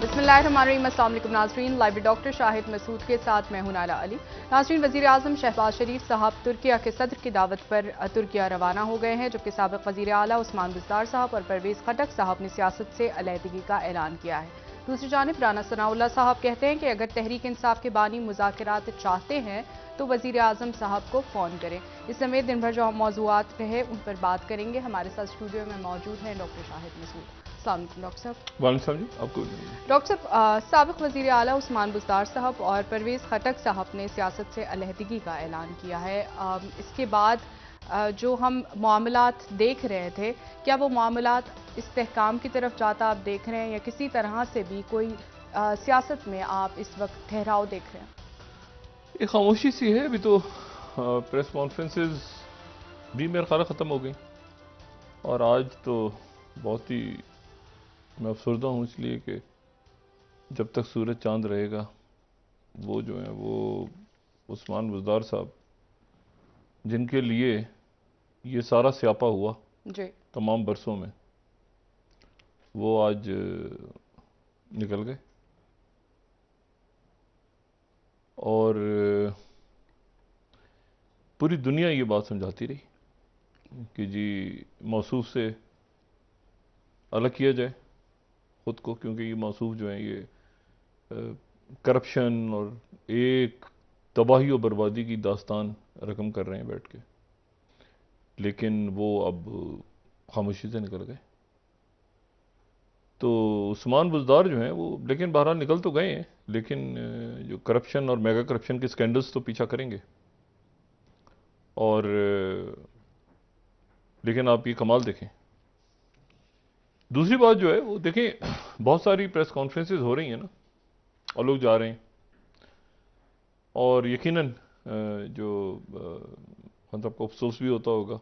बिस्मिल्लाहिर्रहमानिर्रहीम। अस्सलाम वालेकुम नाज़रीन, लाइव डॉक्टर शाहिद मसूद के साथ मैं हूं नाला अली। नाज़रीन, वज़ीर आज़म शहबाज शरीफ साहब तुर्किया के सदर की दावत पर तुर्किया रवाना हो गए हैं, जबकि साबिक़ वज़ीर आला उस्मान बुज़दार साहब और परवेज़ खटक साहब ने सियासत से अलहदगी का ऐलान किया है। दूसरी जानिब राना सनाउल्लाह साहब कहते हैं कि अगर तहरीक इंसाफ के बानी मुज़ाकरात चाहते हैं तो वज़ीर आज़म साहब को फ़ोन करें। इस समेत दिन भर जो मौज़ूआत रहे उन पर बात करेंगे। हमारे साथ स्टूडियो में मौजूद हैं डॉक्टर शाहिद मसूद। अस्सलाम वालेकुम डॉक्टर साहब। वालेकुम जी, आपको। डॉक्टर साहब, साबिक़ वज़ीर आला उस्मान बुज़दार साहब और परवेज़ खटक साहब ने सियासत से अलहदगी का ऐलान किया है। इसके बाद जो हम मामलात देख रहे थे, क्या वो मामलात इस्तेहकाम की तरफ जाता आप देख रहे हैं या किसी तरह से भी कोई सियासत में आप इस वक्त ठहराव देख रहे हैं? ये खामोशी सी है अभी तो। प्रेस कॉन्फ्रेंसेस भी मेरा ख्याल ख़त्म हो गई और आज तो बहुत ही मैं अफसरदा हूँ, इसलिए कि जब तक सूरज चांद रहेगा वो जो है वो उस्मान बुज़दार साहब जिनके लिए ये सारा स्यापा हुआ जी। तमाम बरसों में, वो आज निकल गए। और पूरी दुनिया ये बात समझाती रही कि जी मौसूफ से अलग किया जाए ख़ुद को, क्योंकि ये मौसूफ जो है ये करप्शन और एक तबाही और बर्बादी की दास्तान रकम कर रहे हैं बैठ के, लेकिन वो अब खामोशी से निकल गए। तो उस्मान बुज़दार जो हैं वो लेकिन बहरहाल निकल तो गए हैं, लेकिन जो करप्शन और मेगा करप्शन के स्कैंडल्स तो पीछा करेंगे। और लेकिन आप ये कमाल देखें, दूसरी बात जो है वो देखें, बहुत सारी प्रेस कॉन्फ्रेंसेस हो रही हैं ना और लोग जा रहे हैं, और यकीनन जो हम सबको अफसोस भी होता होगा,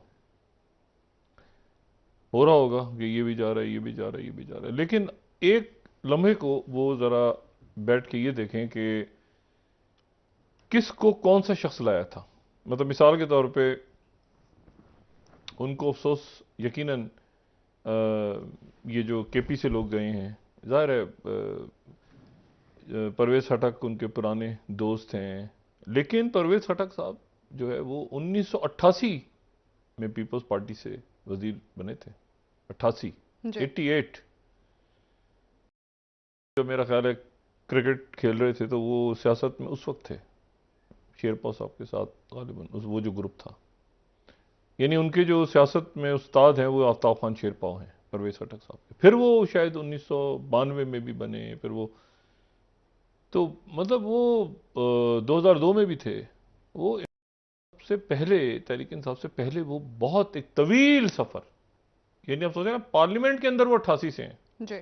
हो रहा होगा कि ये भी जा रहा है, ये भी जा रहा है, ये भी जा रहा है, लेकिन एक लम्हे को वो ज़रा बैठ के ये देखें कि किसको कौन सा शख्स लाया था। मतलब मिसाल के तौर पे उनको अफसोस यकीनन ये जो केपी से लोग गए हैं, ज़ाहिर है परवेज़ खटक उनके पुराने दोस्त हैं, लेकिन परवेज़ खटक साहब जो है वो 1988 में पीपल्स पार्टी से वजीर बने थे। 88 88 जो मेरा ख्याल है क्रिकेट खेल रहे थे, तो वो सियासत में उस वक्त थे शेरपा साहब के साथ गालिबन, वो जो ग्रुप था, यानी उनके जो सियासत में उस्ताद हैं वो आफ्ताब खान शेरपा हैं परवेज़ खटक साहब के। फिर वो शायद 1992 में भी बने, फिर वो तो मतलब वो 2002 में भी थे। वो सबसे पहले तहरीक इंसाफ से पहले वो बहुत एक तवील सफर, यानी आप सोचें ना पार्लियामेंट के अंदर वो 88 से हैं जी।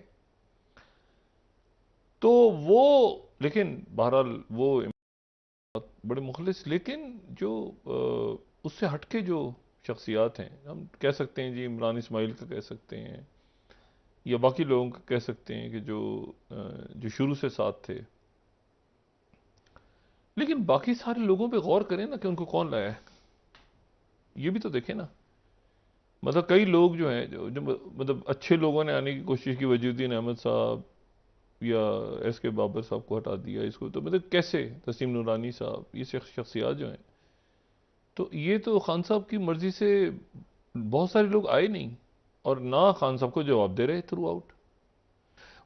तो वो, लेकिन बहरहाल वो बड़े मुखलिस, लेकिन जो उससे हटके जो शख्सियात हैं, हम कह सकते हैं जी इमरान इस्माइल का कह सकते हैं या बाकी लोगों का कह सकते हैं कि जो शुरू से साथ थे, लेकिन बाकी सारे लोगों पे गौर करें ना कि उनको कौन लाया है, ये भी तो देखें ना। मतलब कई लोग जो हैं जो मतलब अच्छे लोगों ने आने की कोशिश की, वजीउद्दीन अहमद साहब या एस के बाबर साहब को हटा दिया, इसको तो मतलब कैसे, तस्लीम नूरानी साहब, ये शख्सियात जो हैं, तो ये तो खान साहब की मर्जी से बहुत सारे लोग आए नहीं और ना खान साहब को जवाब दे रहे थ्रू आउट।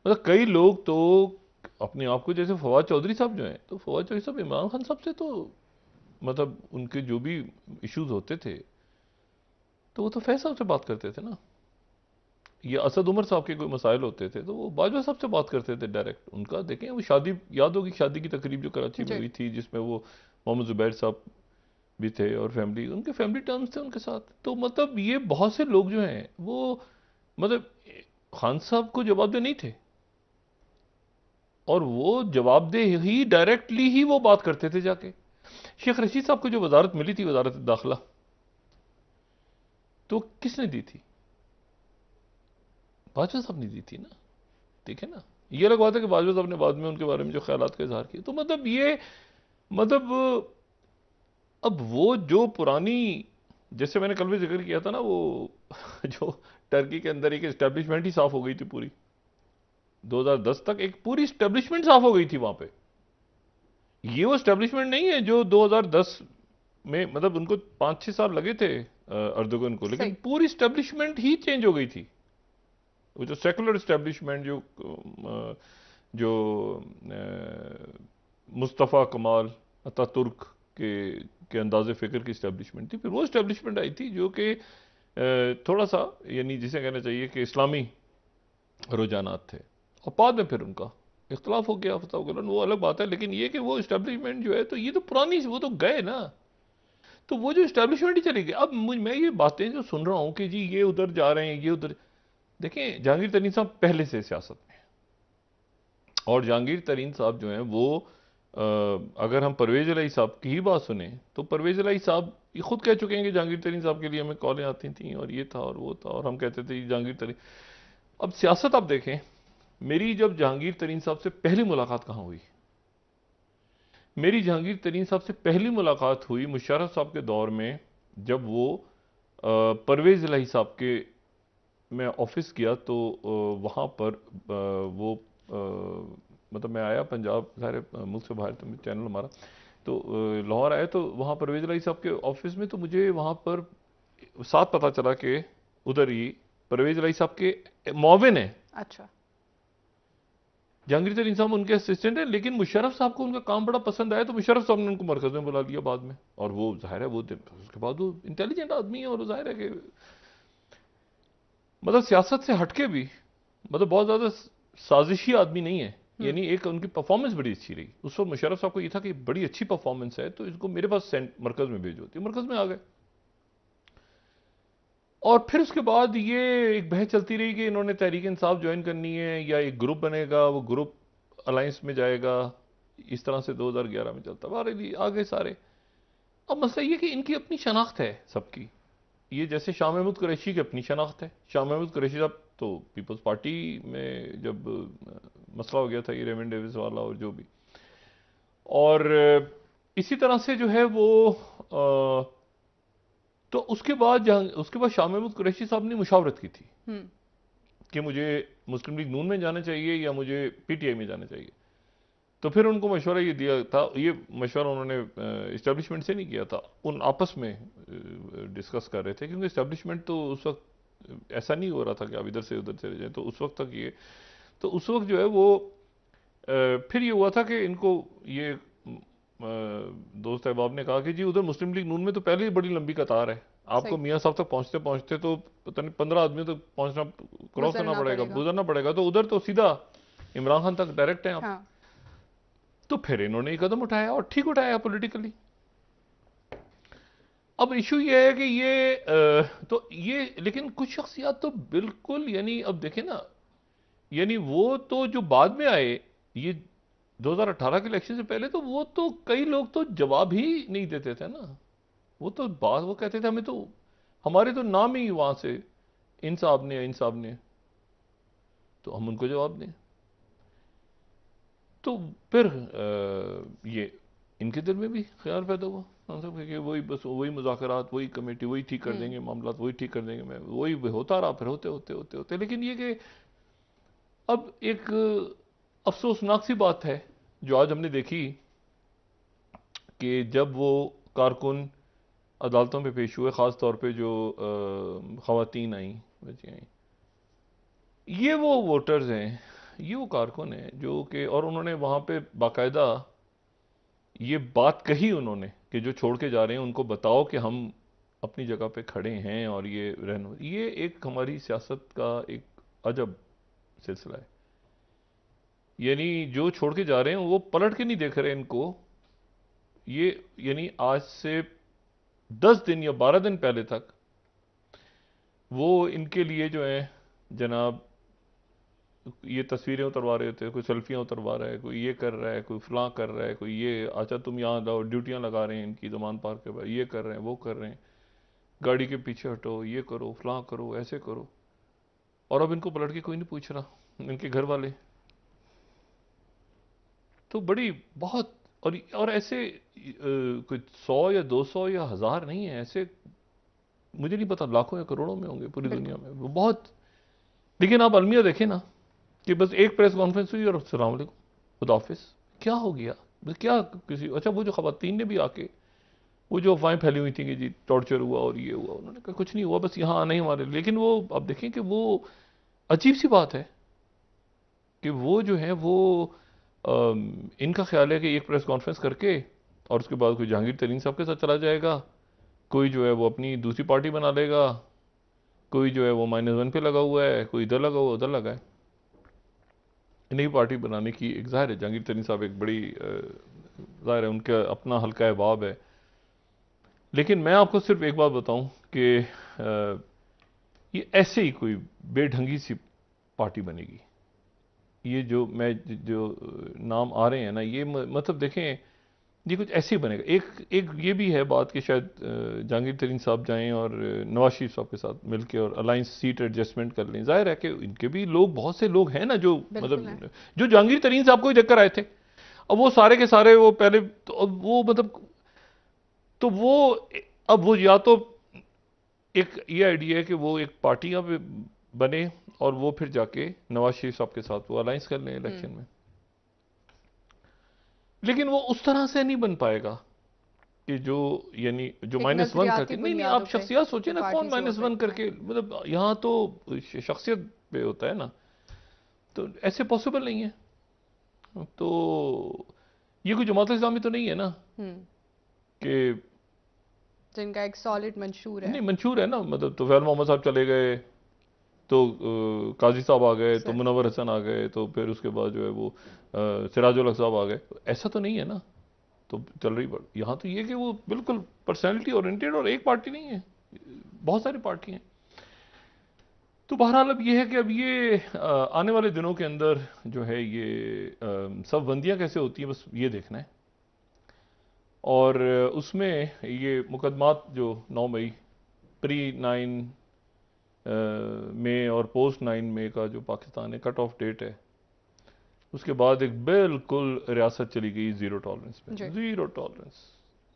मतलब कई लोग तो अपने आप को, जैसे फवाद चौधरी साहब जो हैं, तो फवाद चौधरी साहब इमरान खान साहब से तो मतलब उनके जो भी इश्यूज होते थे तो वो तो फैज साहब से बात करते थे ना, या असद उमर साहब के कोई मसाइल होते थे तो वो बाजवा साहब से बात करते थे डायरेक्ट। उनका देखें, वो शादी याद होगी, शादी की तकरीब जो कराची में हुई थी जिसमें वो मोहम्मद जुबैर साहब भी थे और फैमिली, उनके फैमिली टर्म्स थे उनके साथ। तो मतलब ये बहुत से लोग जो हैं वो मतलब खान साहब को जवाबदेह नहीं थे, और वो जवाबदेह ही डायरेक्टली ही वो बात करते थे जाके। शेख रशीद साहब को जो वजारत मिली थी, वजारत दाखिला, तो किसने दी थी? बाजवा साहब ने दी थी ना, ठीक है ना। ये अलग बात है कि बाजवा साहब ने बाद में उनके बारे में जो ख्यालात का इजहार किया, तो मतलब ये मतलब अब वो जो पुरानी, जैसे मैंने कल भी जिक्र किया था ना, वो जो टर्की के अंदर एक एस्टेब्लिशमेंट ही साफ हो गई थी पूरी, 2010 तक एक पूरी स्टैब्लिशमेंट साफ हो गई थी वहां पे। ये वो स्टैब्लिशमेंट नहीं है जो 2010 में, मतलब उनको 5-6 साल लगे थे अर्दोगन को, लेकिन सही। पूरी स्टैब्लिशमेंट ही चेंज हो गई थी। वो जो सेकुलर स्टैब्लिशमेंट जो मुस्तफ़ा कमाल अतातुर्क के अंदाज़े फ़िक्र की स्टैब्लिशमेंट थी, फिर वो स्टैब्लिशमेंट आई थी जो कि थोड़ा सा, यानी जिसे कहना चाहिए कि इस्लामी रुझानात थे, और बाद में फिर उनका इख्तलाफ हो गया, फतह गुलन, वो अलग बात है। लेकिन ये कि वो इस्टेब्लिशमेंट जो है, तो ये तो पुरानी, वो तो गए ना, तो वो जो इस्टेब्लिशमेंट ही चली गई। अब मैं ये बातें जो सुन रहा हूँ कि जी ये उधर जा रहे हैं, ये उधर, देखें जहांगीर तरीन साहब पहले से सियासत में, और जहांगीर तरीन साहब जो हैं वो अगर हम परवेज इलाही साहब की ही बात सुने, तो परवेज इलाही साहब ये खुद कह चुके हैं कि जहांगीर तरीन साहब के लिए हमें कॉलें आती थी और ये था और वो था, और हम कहते थे जहांगीर तरीन। अब सियासत आप देखें, मेरी जब जहांगीर तरीन साहब से पहली मुलाकात कहाँ हुई? मेरी जहांगीर तरीन साहब से पहली मुलाकात हुई मुशर्रफ साहब के दौर में, जब वो परवेज इलाही साहब के, मैं ऑफिस गया तो वहाँ पर वो मतलब मैं आया पंजाब, सारे मुल्क से बाहर, तो चैनल हमारा, तो लाहौर आया, तो वहाँ परवेज इलाही साहब के ऑफिस में, तो मुझे वहाँ पर साथ पता चला कि उधर ही परवेज इलाही साहब के मुआविन हैं। अच्छा। जहांगीर तरीन साहब उनके असिस्टेंट है, लेकिन मुशर्रफ साहब को उनका काम बड़ा पसंद आया, तो मुशर्रफ साहब ने उनको मरकज में बुला लिया बाद में। और वो जाहिर है, वो उसके बाद वो इंटेलिजेंट आदमी है, और जाहिर है कि मतलब सियासत से हटके भी, मतलब बहुत ज्यादा साजिशी आदमी नहीं है, यानी एक उनकी परफॉर्मेंस बड़ी अच्छी रही। उस वक्त मुशर्रफ साहब को ये था कि बड़ी अच्छी परफॉर्मेंस है, तो इसको मेरे पास मरकज में भेजो, तो मरकज में आ गए। और फिर उसके बाद ये एक बहस चलती रही कि इन्होंने तहरीक इंसाफ ज्वाइन करनी है या एक ग्रुप बनेगा, वो ग्रुप अलायंस में जाएगा, इस तरह से 2011 में चलता बारे आगे सारे। अब मसला ये कि इनकी अपनी शनाख्त है सबकी, ये जैसे शाह महमूद कुरैशी की अपनी शनाख्त है। शाह महमूद कुरैशी साहब तो पीपल्स पार्टी में जब मसला हो गया था ये रेमन डेविस वाला और जो भी, और इसी तरह से जो है वो तो उसके बाद शाह महमूद कुरैशी साहब ने मुशावरत की थी कि मुझे मुस्लिम लीग नून में जाना चाहिए या मुझे पीटीआई में जाना चाहिए। तो फिर उनको मशवरा ये दिया था, ये मशवरा उन्होंने इस्टेब्लिशमेंट से नहीं किया था, उन आपस में डिस्कस कर रहे थे, क्योंकि इस्टेब्लिशमेंट तो उस वक्त ऐसा नहीं हो रहा था कि आप इधर से उधर चले जाएं, तो उस वक्त तक ये, तो उस वक्त जो है वो फिर ये हुआ था कि इनको ये दोस्त अहबाब ने कहा कि जी उधर मुस्लिम लीग नून में तो पहले ही बड़ी लंबी कतार है, आपको मियाँ साहब तक पहुंचते पहुंचते तो पता नहीं 15 आदमियों तक पहुंचना, क्रॉस करना पड़ेगा, गुजरना पड़ेगा, तो उधर तो सीधा इमरान खान तक डायरेक्ट है आप। हाँ। तो फिर इन्होंने ये कदम उठाया, और ठीक उठाया पॉलिटिकली। अब इशू ये है कि ये तो ये, लेकिन कुछ शख्सियात तो बिल्कुल, यानी अब देखें ना, यानी वो तो जो बाद में आए, ये 2018 के इलेक्शन से पहले, तो वो तो कई लोग तो जवाब ही नहीं देते थे ना। वो तो बात, वो कहते थे हमें तो, हमारे तो नाम ही वहां से इन साहब ने, तो हम उनको जवाब दें। तो फिर ये इनके दिल में भी ख्याल पैदा हुआ कि वही बस वही मुज़ाकरात, वही कमेटी, वही ठीक कर देंगे मामला, वही ठीक कर देंगे, मैं वही होता रहा, फिर होते होते होते होते। लेकिन ये कि अब एक अफसोसनाक सी बात है जो आज हमने देखी कि जब वो कारकुन अदालतों पे पेश हुए, ख़ास तौर पे जो ख़वातीन आई, बच्चियाँ आई, ये वो वोटर्स हैं, ये वो कारकुन हैं जो कि, और उन्होंने वहाँ पे बाकायदा ये बात कही उन्होंने कि जो छोड़ के जा रहे हैं उनको बताओ कि हम अपनी जगह पे खड़े हैं, और ये रहना, ये एक हमारी सियासत का एक अजब सिलसिला है। यानी जो छोड़ के जा रहे हैं वो पलट के नहीं देख रहे इनको, ये यानी आज से 10 दिन या 12 दिन पहले तक वो इनके लिए जो है जनाब ये तस्वीरें उतरवा रहे थे, कोई सेल्फियां उतरवा रहा है, कोई ये कर रहा है, कोई फलां कर रहा है, कोई ये, अच्छा तुम यहाँ लाओ, ड्यूटियां लगा रहे हैं इनकी जमान पार्क के बाद, ये कर रहे हैं, वो कर रहे हैं, गाड़ी के पीछे हटो, ये करो, फलां करो, ऐसे करो। और अब इनको पलट के कोई नहीं पूछ रहा, इनके घर वाले। तो बड़ी बहुत, और ऐसे कोई 100 या 200 या 1000 नहीं है ऐसे, मुझे नहीं पता, लाखों या करोड़ों में होंगे पूरी दुनिया में, वो बहुत। लेकिन आप अलमिया देखें ना, कि बस एक प्रेस कॉन्फ्रेंस हुई और अस्सलाम वालेकुम, खुदा हाफिज। क्या हो गया? बस क्या किसी, अच्छा वो जो खवातीन ने भी आके वो जो अफवाहें फैली हुई थी कि जी टॉर्चर हुआ और ये हुआ, उन्होंने कहा कुछ नहीं हुआ, बस यहाँ आना ही हमारे, लेकिन वो आप देखें कि वो अजीब सी बात है कि वो जो है वो इनका ख्याल है कि एक प्रेस कॉन्फ्रेंस करके और उसके बाद कोई जहांगीर तरीन साहब के साथ चला जाएगा, कोई जो है वो अपनी दूसरी पार्टी बना लेगा, कोई जो है वो -1 पे लगा हुआ है, कोई इधर लगा हुआ उधर लगा है। नई पार्टी बनाने की एक ज़ाहिर है, जहांगीर तरीन साहब एक बड़ी ज़ाहिर है उनका अपना हल्का अहबाब है, लेकिन मैं आपको सिर्फ एक बात बताऊं कि ये ऐसे ही कोई बेढंगी सी पार्टी बनेगी। ये जो मैं जो नाम आ रहे हैं ना, ये मतलब देखें ये कुछ ऐसे ही बनेगा। एक एक ये भी है बात कि शायद जहांगीर तरीन साहब जाएं और नवाज शरीफ साहब के साथ मिलके और अलायंस सीट एडजस्टमेट कर लें। जाहिर है कि इनके भी लोग, बहुत से लोग हैं ना जो मतलब जो जहांगीर तरीन साहब को ही देखकर आए थे, अब वो सारे के सारे वो पहले तो अब वो मतलब तो वो अब वो या तो एक ये आइडिया है कि वो एक पार्टी अब बने और वो फिर जाके नवाज शरीफ साहब के साथ वो अलायंस कर लें इलेक्शन में, लेकिन वो उस तरह से नहीं बन पाएगा कि जो यानी जो -1 करके, नहीं आप शख्सियत सोचिए ना, कौन -1 करके, मतलब यहाँ तो शख्सियत पे होता है ना, तो ऐसे पॉसिबल नहीं है। तो ये कोई जमात इस्लामी तो नहीं है ना कि जिनका एक सॉलिड मंशूर है। नहीं मंशूर है ना, मतलब तो फैल मोहम्मद साहब चले गए तो काजी साहब आ गए, तो मुनव्वर हसन आ गए, तो फिर उसके बाद जो है वो सिराजुल हक साहब आ गए, ऐसा तो नहीं है ना। तो चल रही बात यहाँ तो ये कि वो बिल्कुल पर्सनैलिटी ओरिएंटेड और एक पार्टी नहीं है, बहुत सारी पार्टी हैं। तो बहरहाल अब ये है कि अब ये आने वाले दिनों के अंदर जो है ये सब बंदियां कैसे होती हैं, बस ये देखना है। और उसमें ये मुकदमात जो 9 मई प्री-9 मई और पोस्ट-9 मई का जो पाकिस्तान है कट ऑफ डेट है, उसके बाद एक बिल्कुल रियासत चली गई जीरो टॉलरेंस पे। जीरो टॉलरेंस,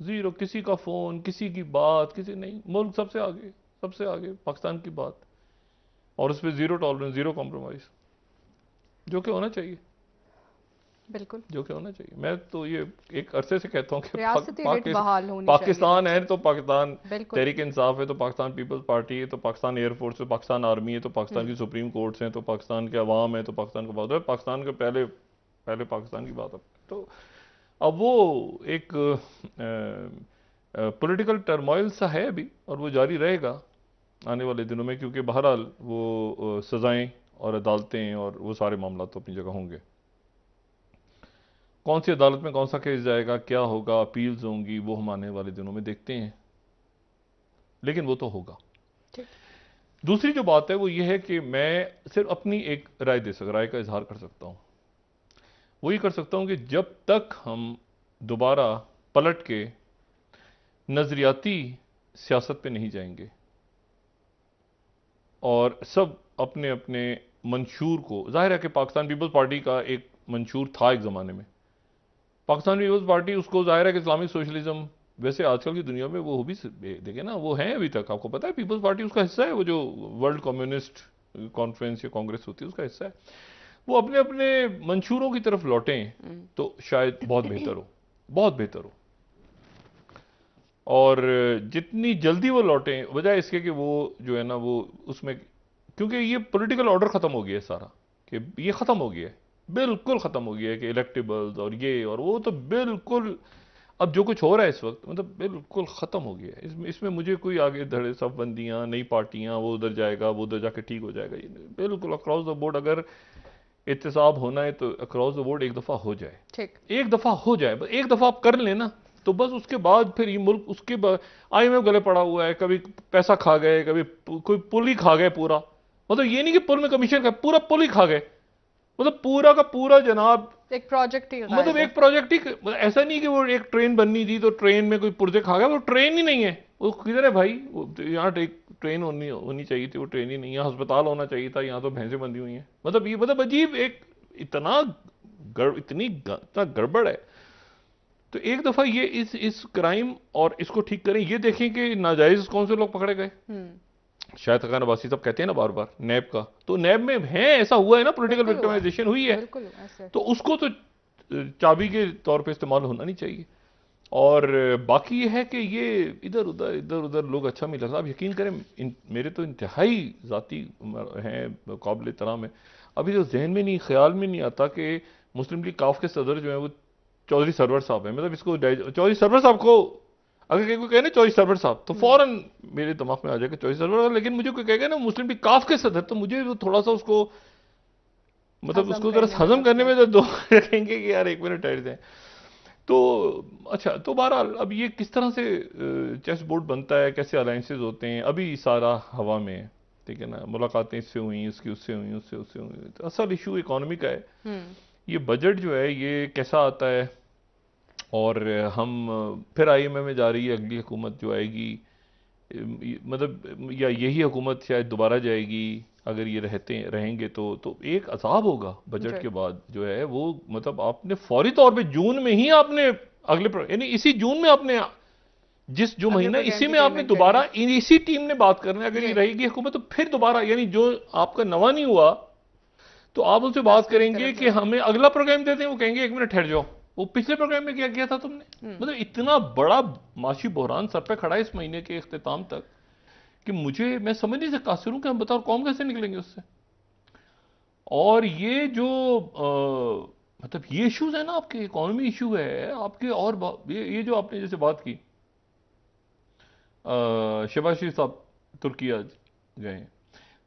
जीरो, किसी का फोन, किसी की बात, किसी नहीं, मुल्क सबसे आगे, सबसे आगे पाकिस्तान की बात, और उस पर जीरो टॉलरेंस, जीरो कॉम्प्रोमाइज, जो कि होना चाहिए, बिल्कुल जो कि होना चाहिए। मैं तो ये एक अरसे से कहता हूँ कि पाकिस्तान है तो पाकिस्तान तहरीक इंसाफ है, तो पाकिस्तान पीपल्स पार्टी है, तो पाकिस्तान एयरफोर्स है, पाकिस्तान आर्मी है, तो पाकिस्तान की सुप्रीम कोर्ट्स हैं, तो पाकिस्तान के अवाम है, तो पाकिस्तान का बात है, पाकिस्तान के पहले पहले पाकिस्तान की बात है। तो अब वो एक पॉलिटिकल टर्मोइल सा है अभी, और वो जारी रहेगा आने वाले दिनों में, क्योंकि बहरहाल वो सजाएं और अदालतें और वो सारे मामला तो अपनी जगह होंगे। कौन सी अदालत में कौन सा केस जाएगा, क्या होगा, अपील्स होंगी, वो हम आने वाले दिनों में देखते हैं, लेकिन वो तो होगा। दूसरी जो बात है वो ये है कि मैं सिर्फ अपनी एक राय राय का इजहार कर सकता हूं। वो ये कर सकता हूं कि जब तक हम दोबारा पलट के नजरियाती सियासत पे नहीं जाएंगे और सब अपने अपने मंशूर को, जाहिर है कि पाकिस्तान पीपल्स पार्टी का एक मंशूर था एक ज़माने में, पाकिस्तान पीपल्स पार्टी उसको जाहिर है कि इस्लामिक सोशलिज्म, वैसे आजकल की दुनिया में वो भी देखे ना, वो है अभी तक, आपको पता है पीपल्स पार्टी उसका हिस्सा है, वो जो वर्ल्ड कम्युनिस्ट कॉन्फ्रेंस या कांग्रेस होती है उसका हिस्सा है। वो अपने अपने मंशूरों की तरफ लौटें तो शायद बहुत बेहतर हो, बहुत बेहतर हो। और जितनी जल्दी वो लौटें, बजाय इसके कि वो जो है ना वो उसमें, क्योंकि ये पॉलिटिकल ऑर्डर खत्म हो गया है सारा, कि ये खत्म हो गया है, बिल्कुल खत्म हो गया है कि इलेक्टेबल्स और ये और वो, तो बिल्कुल अब जो कुछ हो रहा है इस वक्त मतलब बिल्कुल खत्म हो गया है। इसमें मुझे कोई आगे धड़े सब बंदियां, नई पार्टियां, वो उधर जाएगा, वो उधर जाके ठीक हो जाएगा, ये बिल्कुल अक्रॉस द बोर्ड अगर एहतसाब होना है तो अक्रॉस द बोर्ड एक दफा हो जाए, एक दफा हो जाए, बस एक दफा आप कर लेना, तो बस उसके बाद फिर ये मुल्क, उसके बाद IMF गले पड़ा हुआ है, कभी पैसा खा गए, कभी कोई पुल ही खा गए पूरा, मतलब ये नहीं कि पुल में कमीशन का, पूरा पुल ही खा गए, मतलब पूरा का पूरा जनाब एक प्रोजेक्ट ही, मतलब एक प्रोजेक्ट ही, मतलब ऐसा नहीं कि वो एक ट्रेन बननी थी तो ट्रेन में कोई पुर्जे खा गया, वो ट्रेन ही नहीं है, वो किधर है भाई, यहाँ एक ट्रेन होनी चाहिए थी, वो ट्रेन ही नहीं है, अस्पताल होना चाहिए था, यहाँ तो भैंसें बंधी हुई हैं, मतलब ये मतलब अजीब एक इतना इतनी गड़बड़ है। तो एक दफा ये इस क्राइम और इसको ठीक करें, ये देखें कि नाजायज कौन से लोग पकड़े गए, शायद खान अब्बासी साहब कहते हैं ना बार बार नैब का, तो नैब में है, ऐसा हुआ है ना, पॉलिटिकल विक्टिमाइजेशन हुई है, बिल्कुल ऐसे। तो उसको तो चाबी के तौर पे इस्तेमाल होना नहीं चाहिए। और बाकी ये है कि ये इधर उधर लोग अच्छा नहीं लगता। आप यकीन करें, मेरे तो इंतहाई ज़ाती हैं, काबिल एहतराम है, अभी तो जहन में नहीं, ख्याल में नहीं आता कि मुस्लिम लीग काफ के सदर जो है वो चौधरी सरवर साहब हैं। मतलब इसको चौधरी सरवर साहब को अगर कोई कहे ना चौधरी सरवर साहब, तो फौरन मेरे दिमाग में आ जाएगा चौधरी सरवर। लेकिन मुझे कोई कहेगा ना मुस्लिम लीग काफ के सदर, तो मुझे वो थोड़ा सा उसको मतलब उसको जरा हजम करने में तो रखेंगे कि यार एक मिनट ठहर जाए। तो अच्छा, तो बहरहाल अब ये किस तरह से चेस बोर्ड बनता है, कैसे अलायंसेज होते हैं, अभी सारा हवा में है, ठीक है ना। मुलाकातें इससे हुई, उसकी उससे हुई, उससे हुई, तो असल इशू इकोनॉमी का है। ये बजट जो है ये कैसा आता है, और हम फिर आईएमएफ में जा रही है अगली हुकूमत जो आएगी, मतलब या यही हुकूमत शायद दोबारा जाएगी अगर ये रहेंगे, तो एक अजाब होगा बजट के बाद जो है वो। मतलब आपने फौरी तौर पे जून में ही आपने यानी इसी जून में आपने जो महीना इसी में आपने दोबारा इसी टीम ने बात करना है, अगर ये रहेगी हुकूमत तो फिर दोबारा, यानी जो आपका नवा नहीं हुआ तो आप उनसे बात करेंगे कि हमें अगला प्रोग्राम देते हैं, वो कहेंगे एक मिनट ठहर जाओ, वो पिछले प्रोग्राम में क्या किया था तुमने। मतलब इतना बड़ा माशी बहरान सर पे खड़ा है इस महीने के इख्तिताम तक कि मैं समझ नहीं सकता कासिरों कि हम बताओ कौम कैसे निकलेंगे उससे। और ये जो मतलब ये इश्यूज है ना, आपके इकोनॉमी इशू है आपके, और ये जो आपने जैसे बात की, शहबाज शरीफ साहब तुर्की आज गए,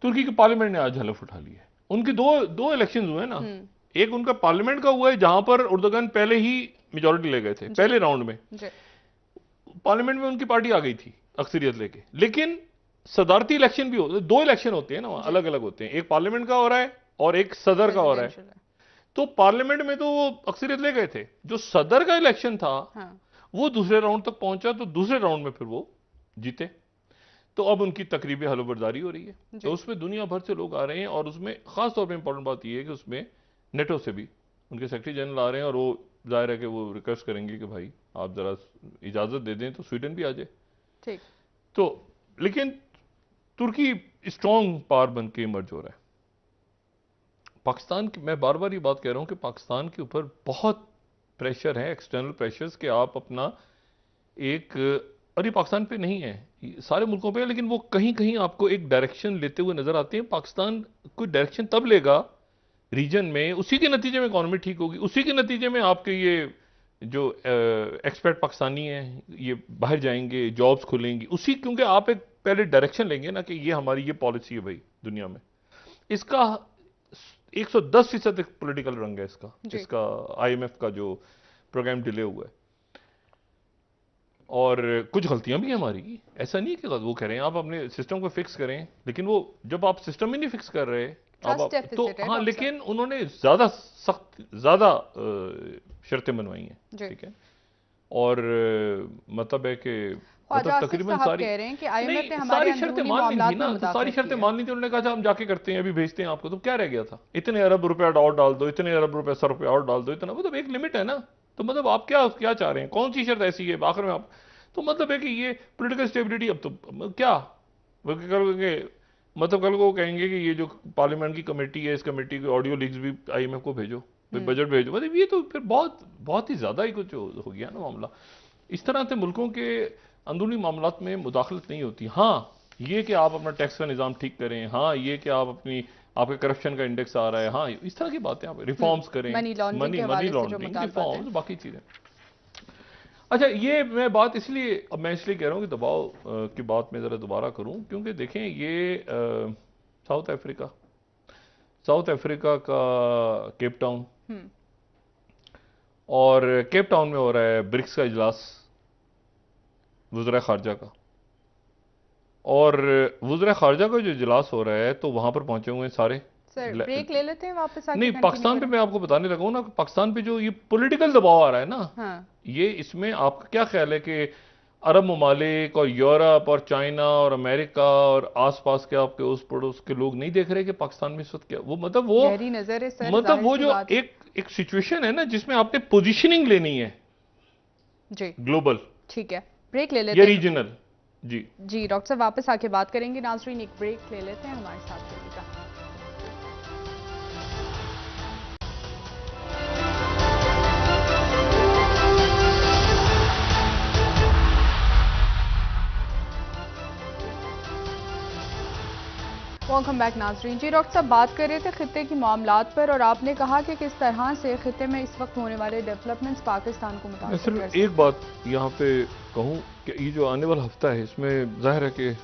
तुर्की के पार्लियामेंट ने आज हलफ उठा लिया है। उनके दो इलेक्शन हुए ना, एक उनका पार्लियामेंट का हुआ है जहां पर उर्दुगन पहले ही मेजोरिटी ले गए थे पहले राउंड में, पार्लियामेंट में उनकी पार्टी आ गई थी अक्सरियत लेके। लेकिन सदारती इलेक्शन भी होते, दो इलेक्शन होते हैं ना वहां, अलग अलग होते हैं, एक पार्लियामेंट का हो रहा है और एक सदर का हो रहा है। तो पार्लियामेंट में तो वो अक्सरियत ले गए थे, जो सदर का इलेक्शन था वो दूसरे राउंड तक पहुंचा, तो दूसरे राउंड में फिर वो जीते। तो अब उनकी तकरीबी हलफबरदारी हो रही है, तो उसमें दुनिया भर से लोग आ रहे हैं, और उसमें खास तौर पे इंपॉर्टेंट बात यह है कि उसमें नेटो से भी उनके सेक्रेटरी जनरल आ रहे हैं, और वो जाहिर है कि वो रिक्वेस्ट करेंगे कि भाई आप जरा इजाजत दे दें तो स्वीडन भी आ जाए। ठीक। तो लेकिन तुर्की स्ट्रॉन्ग पावर बन के इमर्ज हो रहा है। पाकिस्तान की, मैं बार बार ये बात कह रहा हूं कि पाकिस्तान के ऊपर बहुत प्रेशर है, एक्सटर्नल प्रेशर्स, कि आप अपना एक, और ये पाकिस्तान पे नहीं है, सारे मुल्कों पे है, लेकिन वो कहीं कहीं आपको एक डायरेक्शन लेते हुए नजर आते हैं। पाकिस्तान कोई डायरेक्शन तब लेगा रीजन में, उसी के नतीजे में इकोनॉमी ठीक होगी, उसी के नतीजे में आपके ये जो एक्सपर्ट पाकिस्तानी हैं ये बाहर जाएंगे, जॉब्स खुलेंगी उसी, क्योंकि आप एक पहले डायरेक्शन लेंगे ना कि ये हमारी ये पॉलिसी है भाई दुनिया में। इसका 110% एक पॉलिटिकल रंग है इसका आईएमएफ का जो प्रोग्राम डिले हुआ है, और कुछ गलतियां भी हैं हमारी, ऐसा नहीं है कि वो कह रहे हैं आप अपने सिस्टम को फिक्स करें, लेकिन वो जब आप सिस्टम ही नहीं फिक्स कर रहे अब तो हाँ, लेकिन उन्होंने ज्यादा सख्त शर्तें बनवाई हैं, ठीक है। और मतलब है कि मतलब तकरीबन सारी कह रहे हैं कि आईएमएफ ने हमारी शर्तें मान ली थी ना, तो सारी शर्तें मान ली थी, उन्होंने कहा हम जाके करते हैं, अभी भेजते हैं आपको, तो क्या रह गया था, इतने अरब रुपया और डाल दो, इतने अरब रुपया 100 रुपया और डाल दो, इतना, मतलब एक लिमिट है ना। तो मतलब आप क्या चाह रहे हैं, कौन सी शर्त ऐसी है आखिर में आप, तो मतलब है कि ये पॉलिटिकल स्टेबिलिटी, अब तो क्या मतलब कल को कहेंगे कि ये जो पार्लियामेंट की कमेटी है, इस कमेटी की ऑडियो लीक्स भी आईएमएफ को भेजो, बजट भेजो, मतलब ये तो फिर बहुत ही ज्यादा ही कुछ हो गया ना मामला। इस तरह से मुल्कों के अंदरूनी मामलात में मुदाखलत नहीं होती। हाँ ये कि आप अपना टैक्स का निज़ाम ठीक करें, हाँ ये कि आप आपके करप्शन का इंडेक्स आ रहा है, हाँ इस तरह की बातें आप रिफॉर्म्स करें, मनी लॉन्ड्रिंग रिफॉर्म्स, बाकी चीजें। अच्छा, ये मैं बात इसलिए कह रहा हूं कि दबाव की बात मैं जरा दोबारा करूं, क्योंकि देखें ये साउथ अफ्रीका का केप टाउन, और केप टाउन में हो रहा है ब्रिक्स का इजलास वज़ीर ख़ारजा का, और वज़ीर ख़ारजा का जो इजलास हो रहा है तो वहां पर पहुंचे हुए हैं सारे। ब्रेक ले लेते हैं वापस आके, नहीं पाकिस्तान पे मैं आपको बताने लगा हूं ना, पाकिस्तान पे जो ये पॉलिटिकल दबाव आ रहा है ना, हाँ। ये इसमें आपका क्या ख्याल है कि अरब ममालिक और यूरोप और चाइना और अमेरिका और आसपास के आपके उस पड़ोस के लोग नहीं देख रहे कि पाकिस्तान में इस वक्त क्या, वो मतलब वो नजर है सर, मतलब वो जो एक सिचुएशन है ना जिसमें आपने पोजीशनिंग लेनी है जी ग्लोबल, ठीक है ब्रेक ले लेते हैं, या रीजनल। जी जी डॉक्टर साहब वापस आके बात करेंगे। नाजरीन एक ब्रेक ले लेते हैं, हमारे साथ रहिएगा। वेलकम बैक नाजरीन। जी डॉक्टर साहब बात कर रहे थे खित्ते की मामलात पर, और आपने कहा कि किस तरह से खित्ते में इस वक्त होने वाले डेवलपमेंट्स पाकिस्तान को मैं मुतासर सिर्फ कर एक सकते बात यहाँ पे कहूँ कि ये जो आने वाला हफ्ता है इसमें जाहिर है कि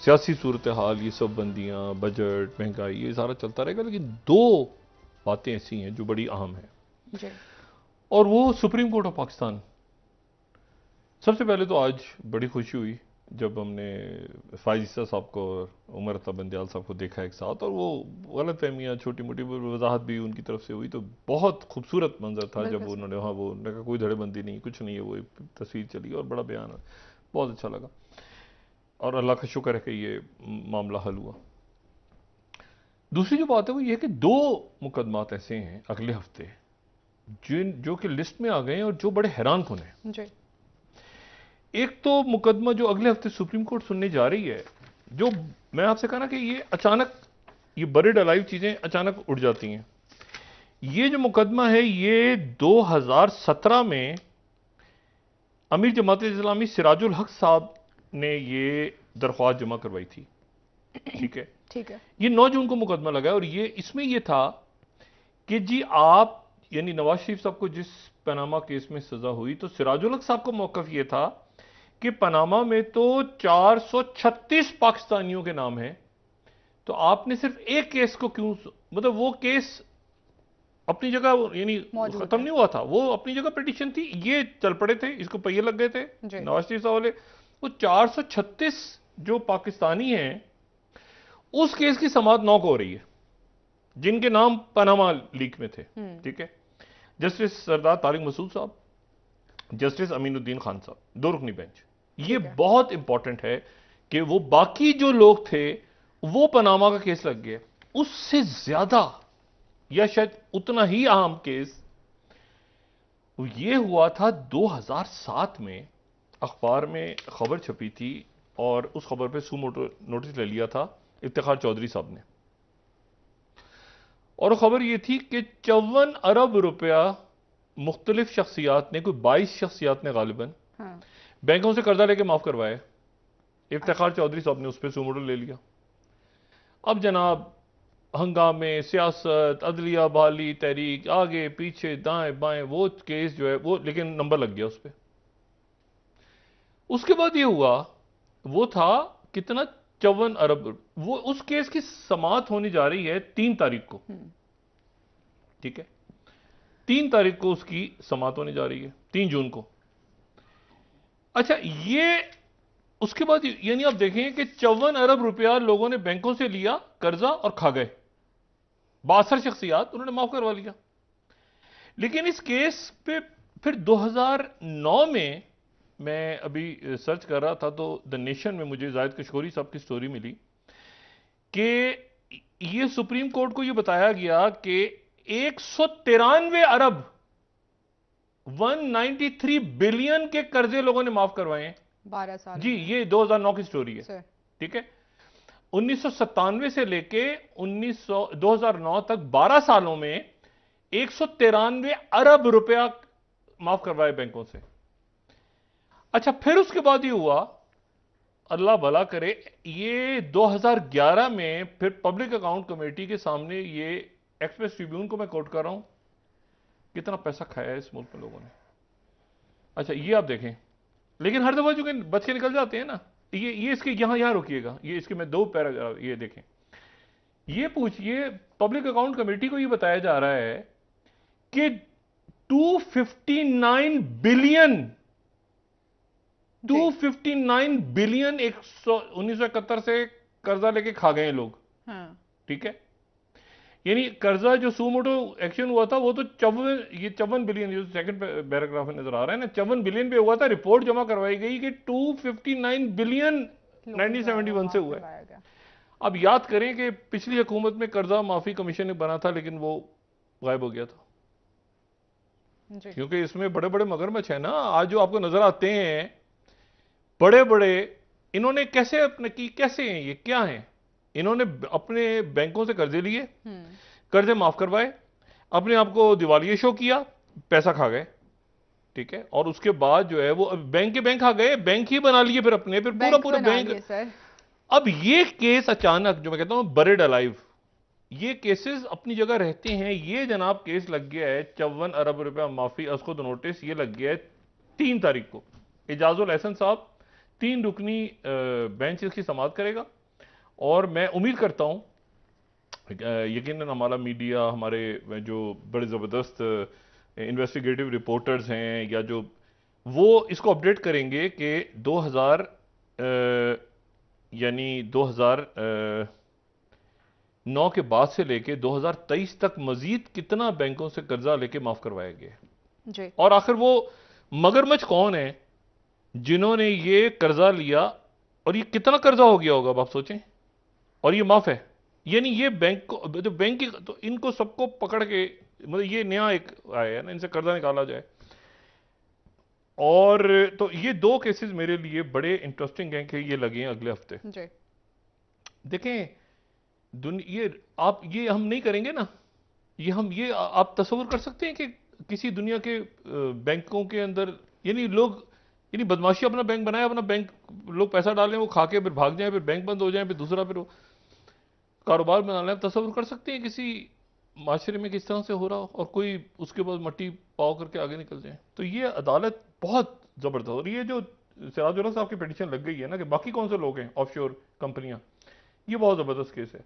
सियासी सूरत हाल, ये सब बंदियाँ, बजट, महंगाई, ये सारा चलता रहेगा, लेकिन दो बातें ऐसी हैं जो बड़ी अहम हैं, हैं। जी और वो सुप्रीम कोर्ट ऑफ पाकिस्तान। सबसे पहले तो आज बड़ी खुशी हुई जब हमने फाइज ईसा साहब को और उमर अता बंदयाल साहब को देखा एक साथ, और वो गलत फहमियाँ छोटी मोटी वजाहत भी उनकी तरफ से हुई, तो बहुत खूबसूरत मंजर था जब बिल्कुल उन्होंने वहाँ वो उन्होंने कहा कोई धड़ेबंदी नहीं, कुछ नहीं है, वो एक तस्वीर चली और बड़ा बयान है, बहुत अच्छा लगा, और अल्लाह का शुक्र है कि ये मामला हल हुआ। दूसरी जो बात है वो ये है कि दो मुकदमात ऐसे हैं अगले हफ्ते जो कि लिस्ट में आ गए हैं और जो बड़े हैरान कुन हैं। जी एक तो मुकदमा जो अगले हफ्ते सुप्रीम कोर्ट सुनने जा रही है, जो मैं आपसे कहा ना कि ये अचानक, ये बरिड अलाइव चीजें अचानक उड़ जाती हैं। ये जो मुकदमा है ये 2017 में अमीर जमात इस्लामी सिराजुल हक साहब ने ये दरख्वास्त जमा करवाई थी, ठीक है। ठीक है। ये 9 जून को मुकदमा लगा और ये इसमें ये था कि जी आप, यानी नवाज शरीफ साहब को जिस पनामा केस में सजा हुई, तो सिराजुल हक साहब का मौकफ ये था कि पनामा में तो 436 पाकिस्तानियों के नाम हैं, तो आपने सिर्फ एक केस को क्यों, मतलब वो केस अपनी जगह यानी मौजूद खत्म है। नहीं हुआ था, वो अपनी जगह पिटीशन थी, ये चल पड़े थे, इसको पहिए लग गए थे जी नवाज शरीफ साहब वाले। वो 436 जो पाकिस्तानी हैं उस केस की समाअत 9 को हो रही है, जिनके नाम पनामा लीक में थे, ठीक है। जस्टिस सरदार तारिक मसूद साहब, जस्टिस अमीनुद्दीन खान साहब, 2 रुकनी बेंच। ये बहुत इंपॉर्टेंट है कि वो बाकी जो लोग थे वो पनामा का केस लग गया, उससे ज्यादा या शायद उतना ही अहम केस ये हुआ था 2007 में। अखबार में खबर छपी थी और उस खबर पे सू नोटिस ले लिया था इफ्तिखार चौधरी साहब ने, और खबर ये थी कि 54 अरब रुपया मुख्तलिफ शख्सियात ने, कोई 22 शख्सियात ने गालिबन हाँ। बैंकों से कर्जा लेके माफ करवाए। इफ्तिखार चौधरी साहब ने उस पर सूमोटो ले लिया। अब जनाब हंगामे, सियासत, अदलिया बहाली, तहरीक, आगे पीछे दाएं बाएं, वो केस जो है वो, लेकिन नंबर लग गया उस पर। उसके बाद ये हुआ, वो था कितना, 54 अरब। वो उस केस की समाअत होने जा रही है 3 तारीख को, ठीक है। 3 तारीख को उसकी समाअत होने जा रही है, 3 जून को। अच्छा, ये उसके बाद यानी आप देखें कि 54 अरब रुपया लोगों ने बैंकों से लिया कर्जा और खा गए। 62 शख्सियात उन्होंने माफ करवा लिया। लेकिन इस केस पे फिर 2009 में मैं अभी सर्च कर रहा था तो द नेशन में मुझे जाहिद कशकोरी साहब की स्टोरी मिली कि ये सुप्रीम कोर्ट को ये बताया गया कि 193 अरब 193 बिलियन के कर्जे लोगों ने माफ करवाए हैं 12 साल जी। ये 2009 की स्टोरी है, ठीक है। 1997 से लेके 2009 तक 12 सालों में 193 अरब रुपया माफ करवाए बैंकों से। अच्छा, फिर उसके बाद ये हुआ, अल्लाह भला करे, ये 2011 में फिर पब्लिक अकाउंट कमेटी के सामने, ये एक्सप्रेस ट्रिब्यून को मैं कोट कर रहा हूं, कितना पैसा खाया है इस मुल्क में लोगों ने। अच्छा, ये आप देखें, लेकिन हर दफा जो कि बच के निकल जाते हैं ना, ये इसके यहां रुकिएगा, ये इसके मैं 2 पैराग्राफ ये देखें। ये पूछिए, पब्लिक अकाउंट कमेटी को ये बताया जा रहा है कि 259 बिलियन 1971 से कर्जा लेके खा गए लोग, ठीक है। यानी कर्जा जो सूमोटो एक्शन हुआ था वो तो 54 बिलियन, जो सेकंड पैराग्राफ में नजर आ रहा है ना, 54 बिलियन पे हुआ था। रिपोर्ट जमा करवाई गई कि 259 बिलियन 1971 से हुआ है। अब याद करें कि पिछली हुकूमत में कर्जा माफी कमीशन बना था, लेकिन वो गायब हो गया था क्योंकि इसमें बड़े बड़े मगरमच्छ है ना। आज जो आपको नजर आते हैं बड़े बड़े इन्होंने कैसे अपने की कैसे हैं, ये क्या हैं, इन्होंने अपने बैंकों से कर्जे लिए, कर्जे माफ करवाए, अपने आप को दिवालिया शो किया, पैसा खा गए, ठीक है। और उसके बाद जो है वो बैंक के बैंक आ गए, बैंक ही बना लिए फिर अपने, फिर पूरा पूरा बैंक। सर अब ये केस अचानक जो मैं कहता हूं बरेड अलाइव, ये केसेस अपनी जगह रहते हैं। ये जनाब केस लग गया है 54 अरब रुपया माफी अस्कुद नोटिस, ये लग गया है 3 तारीख को। एजाजुल एहसन साहब 3 रुकनी बेंच इसकी समाअत करेगा, और मैं उम्मीद करता हूं यकीनन हमारा मीडिया, हमारे जो बड़े ज़बरदस्त इन्वेस्टिगेटिव रिपोर्टर्स हैं या जो, वो इसको अपडेट करेंगे कि 2000 यानी 2009 के बाद से लेके 2023 तक मजीद कितना बैंकों से कर्जा लेके माफ करवाया गया। और आखिर वो मगरमच्छ कौन है जिन्होंने ये कर्जा लिया, और ये कितना कर्जा हो गया होगा आप सोचें, और ये माफ है। यानी ये बैंक को, जो बैंक की, तो इनको सबको पकड़ के, मतलब ये नया एक आया है ना, इनसे कर्जा निकाला जाए। और तो ये 2 केसेस मेरे लिए बड़े इंटरेस्टिंग हैं कि ये लगे हैं अगले हफ्ते। देखें ये आप, ये हम नहीं करेंगे ना, ये आप तस्वीर कर सकते हैं कि किसी दुनिया के बैंकों के अंदर, यानी लोग, यानी बदमाशी अपना बैंक बनाया, अपना बैंक लोग पैसा डालें, वो खा के फिर भाग जाए, फिर बैंक बंद हो जाए, फिर दूसरा फिर वो कारोबार बना लें। तस्वीर कर सकते हैं किसी माशरे में किस तरह से हो रहा हो, और कोई उसके बाद मट्टी पाव करके आगे निकल जाए। तो ये अदालत बहुत जबरदस्त, और ये जो सिराजुल हक साहब की पिटीशन लग गई है ना कि बाकी कौन से लोग हैं ऑफशोर कंपनियां, ये बहुत जबरदस्त केस है।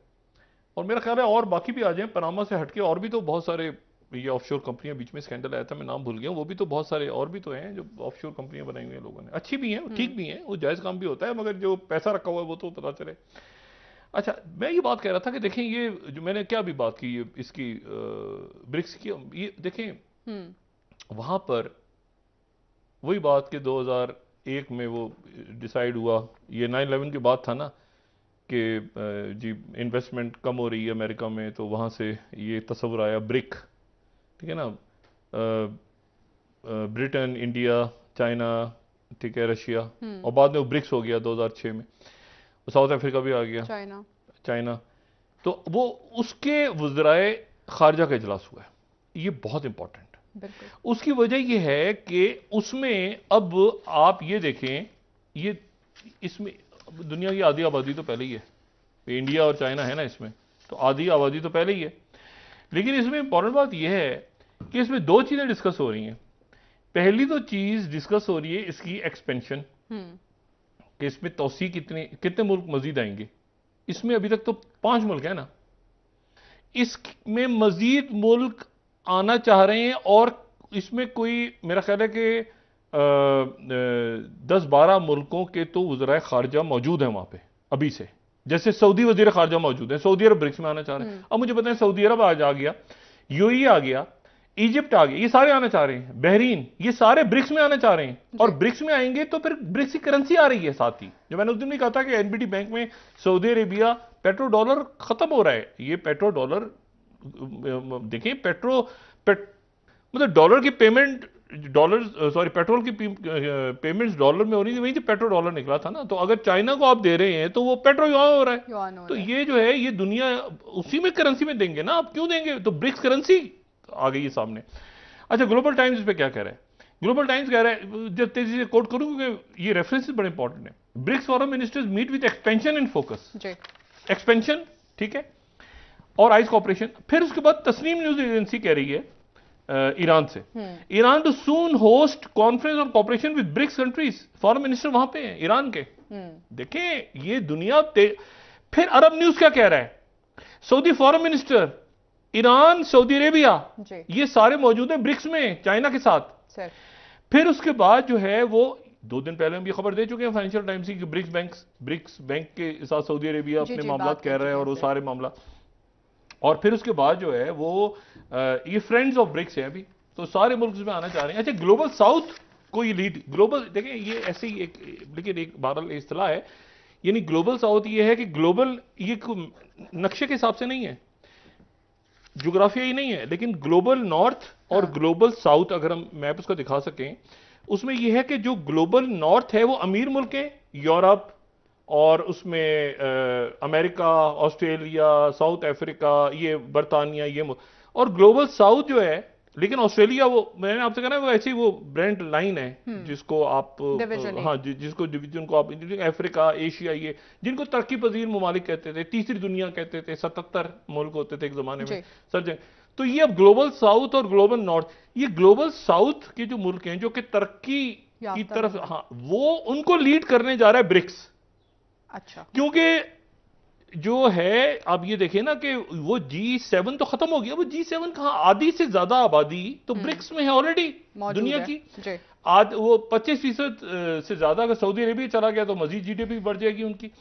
और मेरा ख्याल है और बाकी भी आ जाएं, पनामा से हटके और भी तो बहुत सारे ये ऑफशोर कंपनियां, बीच में स्कैंडल आया था, मैं नाम भूल गया, वो भी तो बहुत सारे और भी तो हैं जो ऑफशोर कंपनियां बनाई हुई हैं लोगों ने, अच्छी भी हैं, ठीक भी हैं, वो जायज काम भी होता है, मगर जो पैसा रखा हुआ है वो तो पता चले। अच्छा, मैं ये बात कह रहा था कि देखें, ये जो मैंने क्या भी बात की, ये इसकी ब्रिक्स की, ये देखें वहां पर वही बात कि 2001 में वो डिसाइड हुआ, ये 9/11 की बात था ना कि जी इन्वेस्टमेंट कम हो रही है अमेरिका में, तो वहाँ से ये तस्वुर आया ब्रिक, ठीक है ना, ब्रिटेन, इंडिया, चाइना, ठीक है, रशिया, और बाद में वो ब्रिक्स हो गया 2006 में, साउथ अफ्रीका भी आ गया, चाइना। तो वो उसके वज़राए खारजा का इजलास हुआ है, ये बहुत इंपॉर्टेंट। उसकी वजह यह है कि उसमें अब आप ये देखें, ये इसमें दुनिया की आधी आबादी तो पहले ही है, इंडिया और चाइना है ना इसमें, तो आधी आबादी तो पहले ही है। लेकिन इसमें इंपॉर्टेंट बात यह है कि इसमें 2 चीजें डिस्कस हो रही हैं। पहली तो चीज डिस्कस हो रही है इसकी एक्सपेंशन, कि इसमें तौसी कितने मुल्क मजीद आएंगे। इसमें अभी तक तो 5 मुल्क है ना, इसमें मजीद मुल्क आना चाह रहे हैं, और इसमें कोई मेरा ख्याल है कि 10-12 मुल्कों के तो वज़राए खारजा मौजूद हैं वहां पे अभी से, जैसे सऊदी वजीर खारजा मौजूद है, सऊदी अरब ब्रिक्स में आना चाह रहे हैं। अब मुझे बताएं, सऊदी अरब आज आ गया, यूएई आ गया, इजिप्ट आ गया, ये सारे आना चाह रहे हैं, बहरीन, ये सारे ब्रिक्स में आना चाह रहे हैं। और ब्रिक्स में आएंगे तो फिर ब्रिक्स की करेंसी आ रही है साथ ही। जो मैंने उस दिन भी कहा था कि एनबीडी बैंक में सऊदी अरेबिया पेट्रो डॉलर खत्म हो रहा है, ये पेट्रो डॉलर देखें, मतलब डॉलर की पेमेंट, पेट्रोल की पेमेंट्स डॉलर में हो रही थी, वहीं से पेट्रो डॉलर निकला था ना। तो अगर चाइना को आप दे रहे हैं तो वो पेट्रो युआन हो रहा है, तो ये जो है ये दुनिया उसी में करेंसी में देंगे ना, आप क्यों देंगे? तो ब्रिक्स करेंसी आ गई है सामने। अच्छा, ग्लोबल टाइम्स इस पे क्या कह रहा है? ग्लोबल टाइम्स कह रहा है, जब तेजी से कोट करूं क्योंकि ये रेफरेंसेस बड़े इंपॉर्टेंट है, BRICS foreign ministers meet with expansion in focus, expansion, ठीक है, और आइस कॉपरेशन। फिर उसके बाद तस्नीम न्यूज एजेंसी कह रही है ईरान से, Iran to soon host conference on cooperation with BRICS countries, foreign minister वहां पे हैं ईरान के। देखें ये दुनिया फिर अरब न्यूज क्या कह रहा है, Saudi foreign minister, Iran, Saudi Arabia, ये सारे मौजूद हैं ब्रिक्स में चाइना के साथ। फिर उसके बाद जो है वो 2 दिन पहले हम ये खबर दे चुके हैं फाइनेंशियल टाइम्स की, ब्रिक्स बैंक के साथ सऊदी अरेबिया अपने मामला कह रहा है, और वो सारे मामला। और फिर उसके बाद जो है वो ये फ्रेंड्स ऑफ ब्रिक्स है अभी, तो सारे मुल्क इसमें आना चाह रहे हैं। अच्छा, ग्लोबल साउथ को ये लीड, ग्लोबल देखें ये ऐसे ही एक, लेकिन एक बहरहाल इस्तिलाह है, यानी ग्लोबल साउथ ये है कि ग्लोबल ये नक्शे के हिसाब से नहीं है, ज्योग्राफिया ही नहीं है, लेकिन ग्लोबल नॉर्थ और ग्लोबल साउथ अगर हम मैप उसका दिखा सकें उसमें यह है कि जो ग्लोबल नॉर्थ है वो अमीर मुल्क है, यूरोप और उसमें अमेरिका, ऑस्ट्रेलिया, साउथ अफ्रीका, ये बरतानिया, और ग्लोबल साउथ जो है, लेकिन ऑस्ट्रेलिया वो मैंने आपसे कहा ना वो ऐसी वो ब्रांड लाइन है जिसको आप हाँ जिसको डिवीजन को आप अफ्रीका, एशिया, ये जिनको तरक्की पजीर ममालिक कहते थे, तीसरी दुनिया कहते थे, 77 मुल्क होते थे एक जमाने में सर। तो ये अब ग्लोबल साउथ और ग्लोबल नॉर्थ, ये ग्लोबल साउथ के जो मुल्क हैं जो कि तरक्की की तरफ, हाँ, वो उनको लीड करने जा रहा है ब्रिक्स। अच्छा, क्योंकि जो है आप ये देखिए ना कि वो G7 तो खत्म हो गया, वो G7 कहां, आधी से ज्यादा आबादी तो ब्रिक्स में है ऑलरेडी दुनिया की। वो 25% से ज्यादा अगर सऊदी अरेबिया चला गया तो मजीद जीडीपी बढ़ जाएगी उनकी।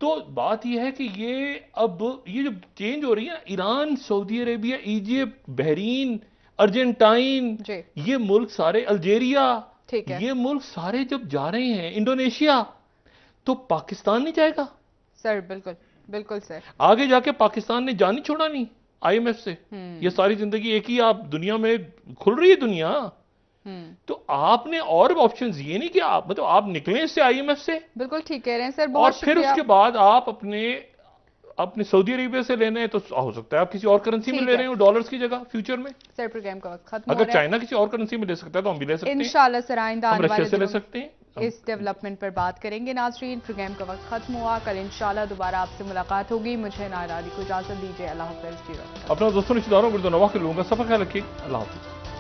तो बात यह है कि ये अब ये जो चेंज हो रही है, Iran, Saudi Arabia, Egypt, Bahrain, Argentine, ये मुल्क सारे, अल्जेरिया, ये मुल्क सारे जब जा रहे हैं, इंडोनेशिया, तो पाकिस्तान नहीं जाएगा सर? बिल्कुल बिल्कुल सर। आगे जाके पाकिस्तान ने जान ही छोड़ा नहीं आईएमएफ से। ये सारी जिंदगी एक ही आप दुनिया में खुल रही है दुनिया, तो आपने और ऑप्शंस ये नहीं कि आप मतलब आप निकलें इससे आईएमएफ से। बिल्कुल ठीक कह रहे हैं सर, बहुत और फिर उसके बाद आप अपने सऊदी अरेबिया से लेने हैं तो हो सकता है आप किसी और करेंसी में ले रहे हो डॉलर्स की जगह फ्यूचर में। सर प्रोग्राम का वक्त खत्म हो रहा है। अगर चाइना किसी और करेंसी में ले सकता है तो हम भी ले सकते हैं इंशाल्लाह सर। आइंदा हम रशिया से ले सकते हैं, इस डेवलपमेंट पर बात करेंगे। नाज़रीन, प्रोग्राम का वक्त खत्म हुआ, कल इंशाल्लाह दोबारा आपसे मुलाकात होगी। मुझे नायरा अली को इजाजत दीजिए। अल्लाह हाफ़िज़। अपना दोस्तों रिश्तेदारों को नवा के लूंगा, सफर ख्याल रखिए। अल्लाह हाफ़िज़।